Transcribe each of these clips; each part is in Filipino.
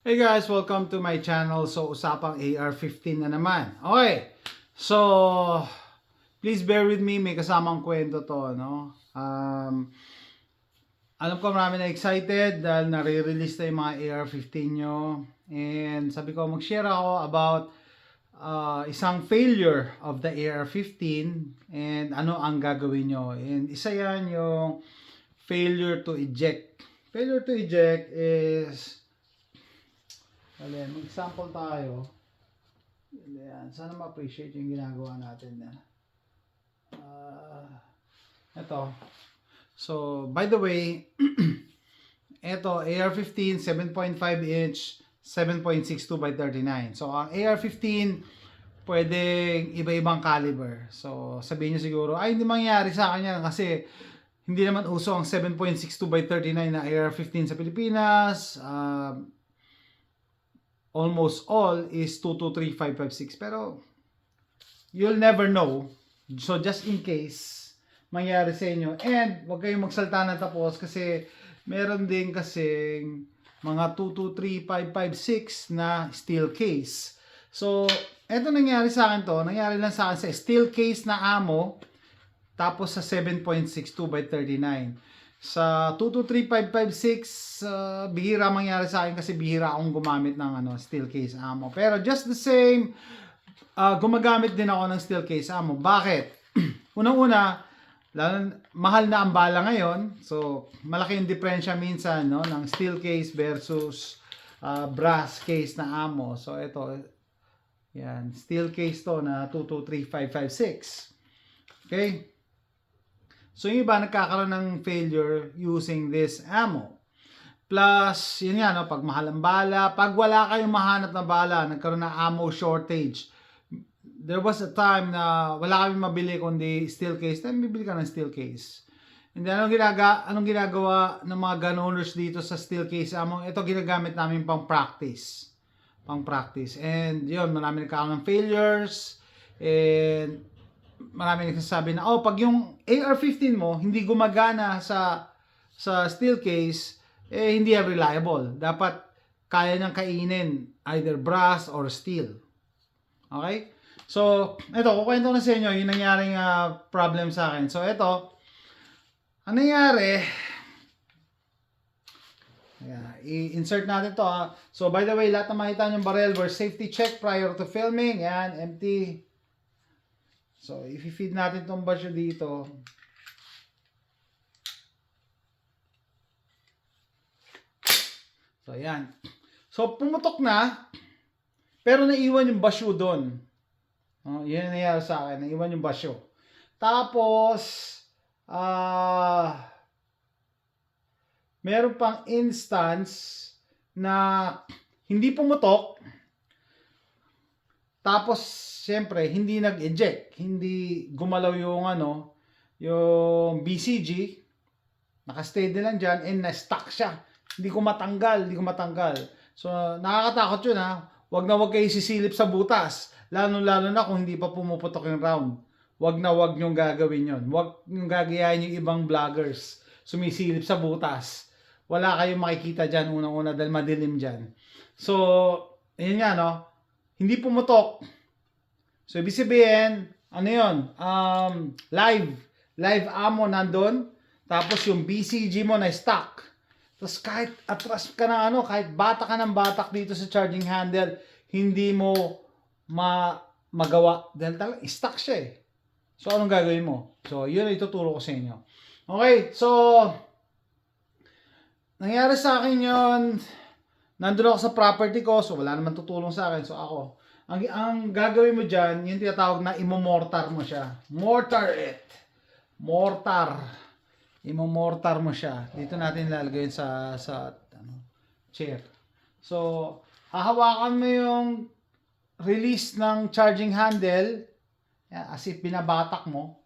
Hey guys, welcome to my channel. So, usapang AR-15 na naman. Okay. So, please bear with me. May kasamang kwento to, no? Alam ko marami na excited dahil nare-release na yung mga AR-15 nyo. And sabi ko, mag-share ako about isang failure of the AR-15 and ano ang gagawin nyo. And isa yan yung failure to eject. Failure to eject is mag-example tayo. Ayan. Sana ma-appreciate yung ginagawa natin na. Ito. So, by the way, ito, AR-15, 7.5 inch, 7.62 by 39. So, ang AR-15, pwedeng iba-ibang caliber. So, sabihin nyo siguro, ay, hindi mangyari sa akin yan kasi hindi naman uso ang 7.62 by 39 na AR-15 sa Pilipinas. Almost all is 223.556, pero you'll never know. So just in case mangyari sa inyo, and wag kayong magsalta na tapos kasi meron din kasing mga 223556 na steel case. So eto nangyari sa akin to, nangyari lang sa akin sa steel case na ammo tapos sa 7.62 by 39. Sa 223556, bihira mangyari sa akin kasi bihira akong gumamit ng steel case ammo. Pero just the same, gumagamit din ako ng steel case ammo. Bakit? Unang-una, mahal na ang bala ngayon. So, malaki yung diferensya minsan ng steel case versus brass case na ammo. So, ito, yan, steel case to na 223556. Okay? So, yung iba nagkakaroon ng failure using this ammo. Plus, yun nga, pag mahal ang bala, pag wala kayong mahanap na bala, nagkaroon ng ammo shortage. There was a time na wala kami mabili kundi steel case, then bibili ka ng steel case. And then, anong ginagawa ng mga gun owners dito sa steel case ammo? Ito ginagamit namin pang practice. And yun, marami nagkakaroon ng failures. And marami nagsasabi na, pag yung AR-15 mo hindi gumagana sa steel case, hindi yan reliable. Dapat kaya niyang kainin either brass or steel. Okay? So, ito, kukwento na sa inyo yung nangyaring problem sa akin. So, ito, ang nangyari, i-insert natin to. So, by the way, lahat na makita niyong barrel were safety check prior to filming. Yan, empty. So, i-feed natin itong basyo dito. So, ayan. So, pumutok na, pero naiwan yung basyo doon. Yan ang nangyari sa akin. Naiwan yung basyo. Tapos, meron pang instance na hindi pumutok. Tapos, siyempre, hindi nag-eject. Hindi gumalaw yung BCG. Nakastay din lang dyan and na-stuck siya. Hindi ko matanggal. So, nakakatakot yun Wag na wag kayo sisilip sa butas. Lalo na kung hindi pa pumuputok yung round. Wag na wag nyong gagawin yun. Wag nyong gagayahin yung ibang vloggers. Sumisilip sa butas. Wala kayong makikita dyan unang-una dahil madilim dyan. So, yun nga hindi pumutok. So, ibig sabihin, live ammo nandun. Tapos yung BCG mo na stuck. Tapos kahit atras ka ng kahit batak ka ng batak dito sa charging handle, hindi mo magawa. Dahil talaga, stuck siya So, anong gagawin mo? So, yun ang ituturo ko sa inyo. Okay, so, nangyari sa akin yun, nandun ako sa property ko, so wala naman tutulong sa akin. So, ako, ang gagawin mo dyan, yung tinatawag na imomortar mo siya. Mortar. Imomortar mo siya. Dito natin lalagay sa chair. So, hahawakan mo yung release ng charging handle, as if binabatak mo.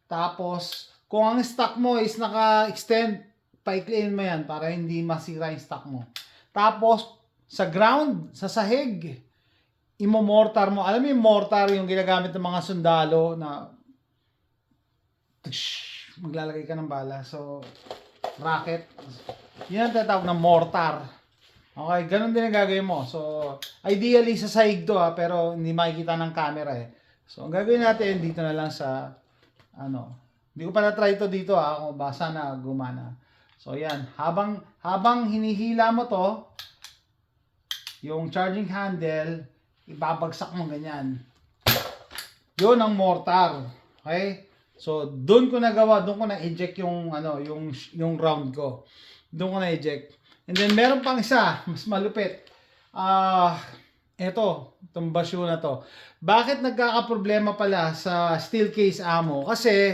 Tapos, kung ang stock mo is naka-extend, paikliin mo yan para hindi masira yung stock mo. Tapos, sa ground, sa sahig, imomortar mo. Alam mo yung mortar, yung ginagamit ng mga sundalo na maglalagay ka ng bala. So, rocket. Yan ang tatawag na mortar. Okay, ganun din ang gagawin mo. So, ideally sa sahig to pero hindi makikita ng camera eh. So, ang gagawin natin dito na lang sa ano. Hindi ko pa na-try to dito kung basa na gumana. So, yan. Habang hinihila mo to, yung charging handle, ibabagsak mo ganyan. Yun ang mortar. Okay? So, doon ko na-eject yung yung round ko. Doon ko na-eject. And then meron pang isa, mas malupit. Itong basyo na to. Bakit nagkakaproblema pala sa steel case ammo? Kasi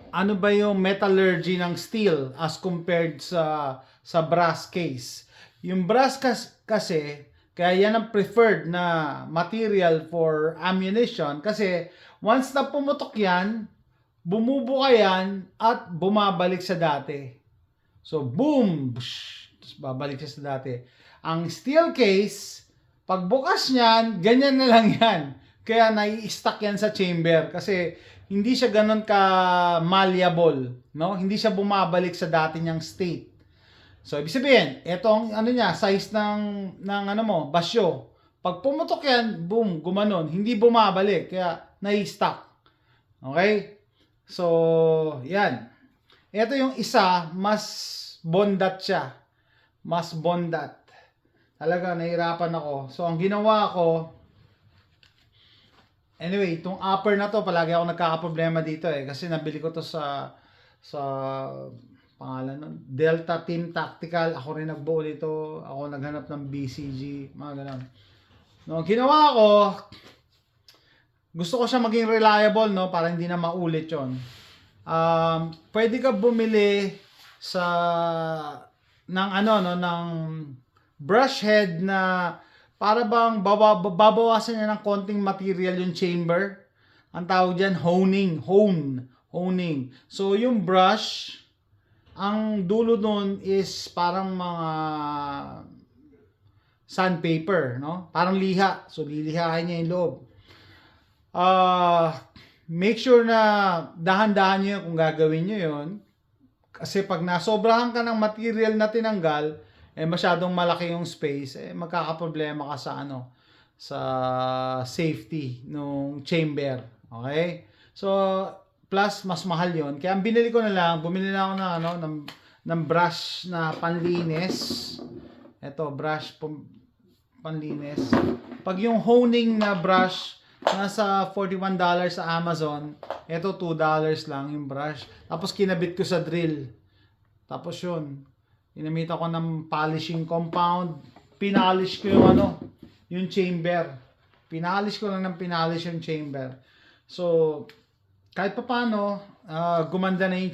ano ba yung metallurgy ng steel as compared sa brass case? Yung brass kasi kaya yan ang preferred na material for ammunition kasi once na pumutok yan, bumubuka yan at bumabalik sa dati. So, boom! Tapos babalik siya sa dati. Ang steel case, pagbukas niyan, ganyan na lang yan. Kaya nai-stuck yan sa chamber kasi hindi siya ganun ka malleable, no? Hindi siya bumabalik sa dati niyang state. So, ibig sabihin, etong size ng basyo. Pag pumutok yan, boom, gumanon. Hindi bumabalik, kaya nai-stuck. Okay? So, yan. Ito yung isa, mas bondat siya. Mas bondat. Talaga, nahirapan ako. So, ang ginawa ko, anyway, itong upper na to, palagi ako nagkakaproblema dito eh. Kasi nabili ko to sa pangalan nun, Delta Team Tactical. Ako rin nagbuo nito. Ako naghanap ng BCG. Mga ganun. No, ginawa ko, gusto ko siya maging reliable, no? Para hindi na maulit yon. Pwede ka bumili ng brush head na para bang babawasan niya ng konting material yung chamber. Ang tawag diyan honing. So yung brush, ang dulo nun is parang mga sandpaper, no? Parang liha. So lilihain niya yung loob. Make sure na dahan-dahan nyo yun kung gagawin nyo yun. Kasi pag nasobrahan ka ng material na tinanggal, masyadong malaki yung space, magkakaproblema ka sa safety ng chamber. Okay? So, plus, mas mahal yon. Kaya ang binili ko na lang, bumili na ako ng brush na panlinis. Ito, brush panlinis. Pag yung honing na brush, nasa $41 sa Amazon. Ito $2 lang yung brush. Tapos kinabit ko sa drill. Tapos yun. Inamita ko ng polishing compound. Pinalish ko yung chamber. Pinalish ko lang ng pinalish yung chamber. So, kahit pa paano, gumanda na yung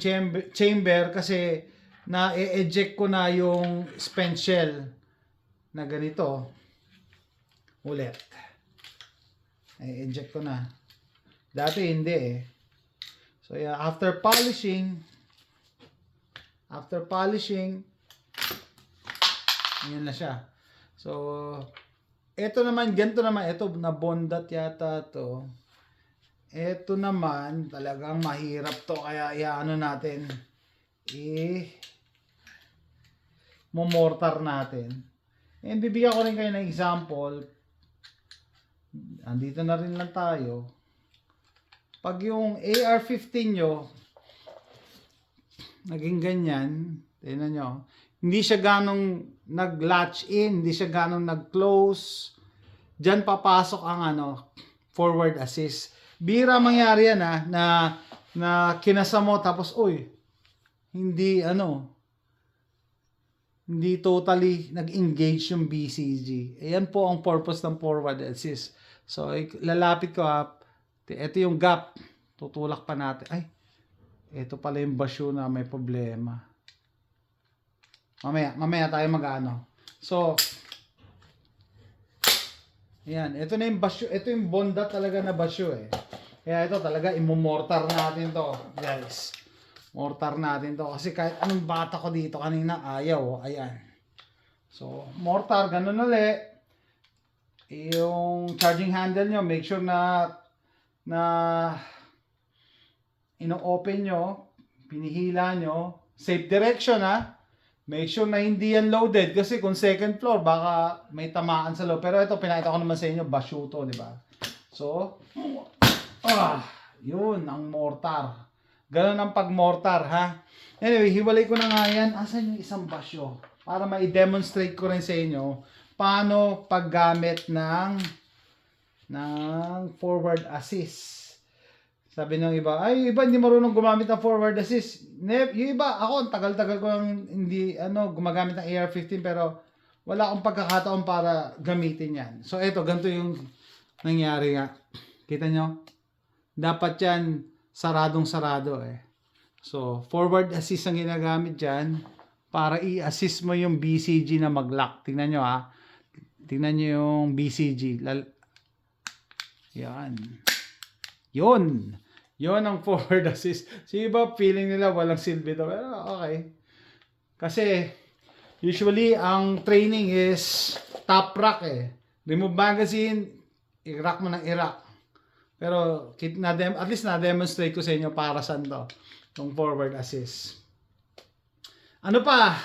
chamber kasi na-eject ko na yung spent shell na ganito. Ulit. I-eject ko na. Dati hindi eh. So yeah, after polishing, yan na siya. So, ganito naman, ito nabondat yata to. Ito naman, talagang mahirap to, kaya natin, mortar natin. And bibigyan ko rin kayo ng example. Andito na rin lang tayo. Pag yung AR-15 nyo naging ganyan, tingnan nyo, hindi siya ganong nag-latch in, hindi siya ganong nag-close. Diyan papasok ang forward assist. Bira mangyari yan na kinasa mo tapos hindi totally nag-engage yung BCG. Ayan po ang purpose ng forward assist. So, lalapit ko ito yung gap. Tutulak pa natin. Ay, ito pala yung basyo na may problema. Mamaya tayo So, ayan. Ito na yung basyo. Ito yung bonda talaga na basyo eh. Kaya ito talaga, imomortar natin to, guys. Mortar natin to. Kasi kahit anong bata ko dito kanina, ayaw. Ayan. So, mortar, ganun ulit. Yung charging handle nyo, make sure na ino-open nyo, pinihila nyo, safe direction Make sure na hindi yan loaded kasi kung second floor, baka may tamaan sa loob. Pero ito, pinakita ko naman sa inyo, basyoto, di ba? So, yun, ang mortar. Ganun ang pag-mortar, ha? Anyway, hiwalay ko na nga yan. Asan yung isang basyo? Para ma-demonstrate ko rin sa inyo paano paggamit ng forward assist. Sabi ng iba, ay, iba hindi marunong gumamit ng forward assist. Yung iba, ako, ang tagal-tagal ko lang hindi, gumagamit ng AR-15 pero wala akong pagkakataon para gamitin yan. So, eto, ganito yung nangyari nga. Kita nyo? Dapat yan, saradong-sarado eh. So, forward assist ang ginagamit dyan para i-assist mo yung BCG na mag-lock. Tingnan nyo ha. Tingnan nyo yung BCG. Yan. Yun. Yun ang forward assist. So, iba feeling nila walang silbi to. Pero okay. Kasi, usually, ang training is top rack eh. Remove magazine, i-rack mo ng i-rack. Pero, at least na-demonstrate ko sa inyo para saan to. Yung forward assist. Ano pa?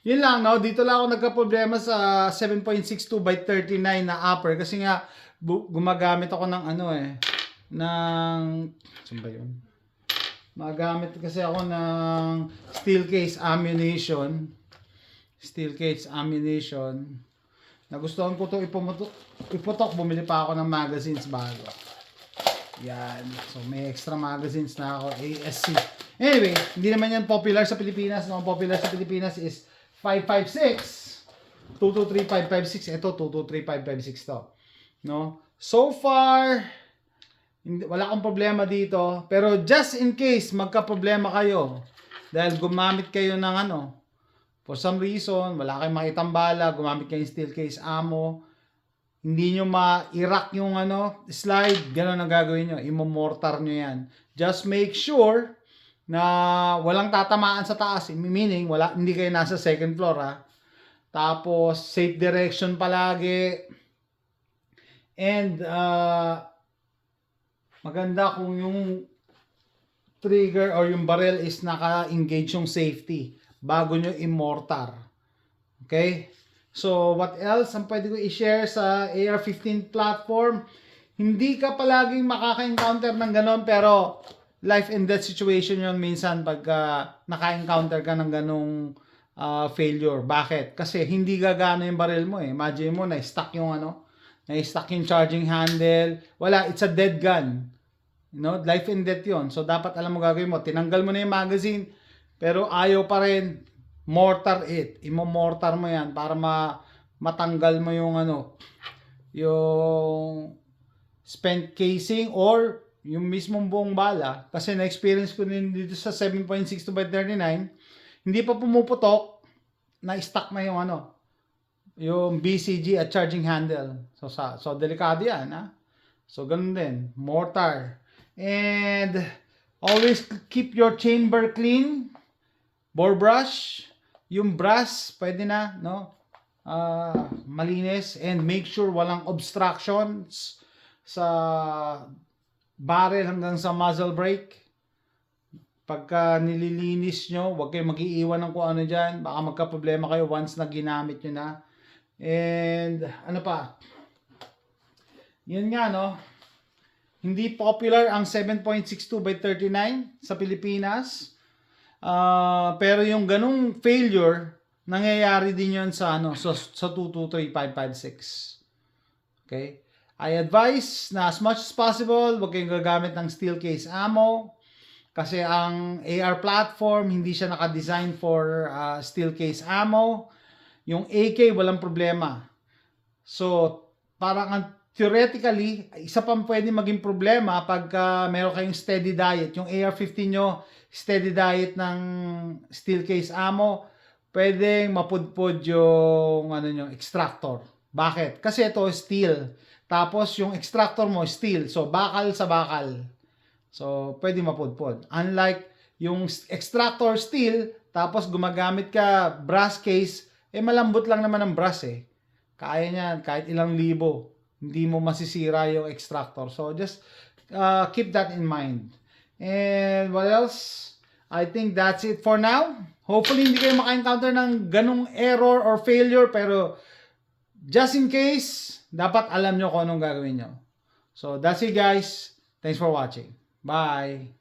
Yun lang, no? Dito lang ako nagka-problema sa 7.62 by 39 na upper. Kasi nga, gumagamit ako ng saan ba yun? Magamit kasi ako ng steel case ammunition. Steel case ammunition. Nagustuhan ko ito iputok. Bumili pa ako ng magazines bago. Yan. So may extra magazines na ako. ASC. Anyway, hindi naman yan popular sa Pilipinas. Ang popular sa Pilipinas is 556. 223 556. Ito 223 556 to. No? So far, wala akong problema dito. Pero just in case magka-problema kayo, dahil gumamit kayo ng for some reason, wala kayong makitang bala, gumamit kayo ng steel case ammo, hindi nyo ma-i-rack yung slide, gano'n ang gagawin nyo. Imo-mortar nyo yan. Just make sure na walang tatamaan sa taas. Meaning, hindi kayo nasa second floor ha. Tapos, safe direction palagi. And, maganda kung yung trigger or yung barrel is naka-engage yung safety bago nyo i-mortar. Okay? So, what else ang pwede ko i-share sa AR-15 platform? Hindi ka palaging makaka-encounter ng ganon, pero life and death situation yun minsan pag naka-encounter ka ng ganong failure. Bakit? Kasi hindi gagana yung barrel mo eh. Imagine mo, na-stuck yung na-stuck yung charging handle. Wala, it's a dead gun. Life and death yun. So, dapat alam mo gagawin mo. Tinanggal mo na yung magazine, pero ayaw pa rin. Mortar it. Imo-mortar mo yan para matanggal mo yung yung spent casing or yung mismong buong bala. Kasi na-experience ko din dito sa 7.62 by 39, hindi pa pumuputok, na-stuck na yung yung BCG at charging handle. So delikado yan, ha? So, ganun din. Mortar. And, always keep your chamber clean. Bore brush. Yung brass, pwede na, no? Malinis. And make sure walang obstructions sa barrel hanggang sa muzzle brake. Pagka nililinis nyo, huwag kayong mag-iiwan ng kung ano dyan. Baka magka-problema kayo once na ginamit nyo na. And, ano pa? Yun nga, no? Hindi popular ang 7.62 by 39 sa Pilipinas. Pero yung ganung failure, nangyayari din yun sa 223.556. Okay? I advise na as much as possible, huwag kayong gagamit ng steel case ammo. Kasi ang AR platform, hindi siya naka-design for steel case ammo. Yung AK, walang problema. So, parang theoretically, isa pang pwede maging problema pagka meron kayong steady diet. Yung AR-15 nyo, steady diet ng steel case ammo, pwedeng mapudpud yung extractor. Bakit? Kasi ito steel. Tapos yung extractor mo steel. So bakal sa bakal. So pwede mapudpud. Unlike yung extractor steel, tapos gumagamit ka brass case, malambot lang naman ang brass eh. Kaya niyan kahit ilang libo. Hindi mo masisira yung extractor. So just keep that in mind. And what else? I think that's it for now. Hopefully, hindi kayo maka-encounter ng ganong error or failure, pero just in case, dapat alam nyo kung anong gagawin nyo. So, that's it guys. Thanks for watching. Bye!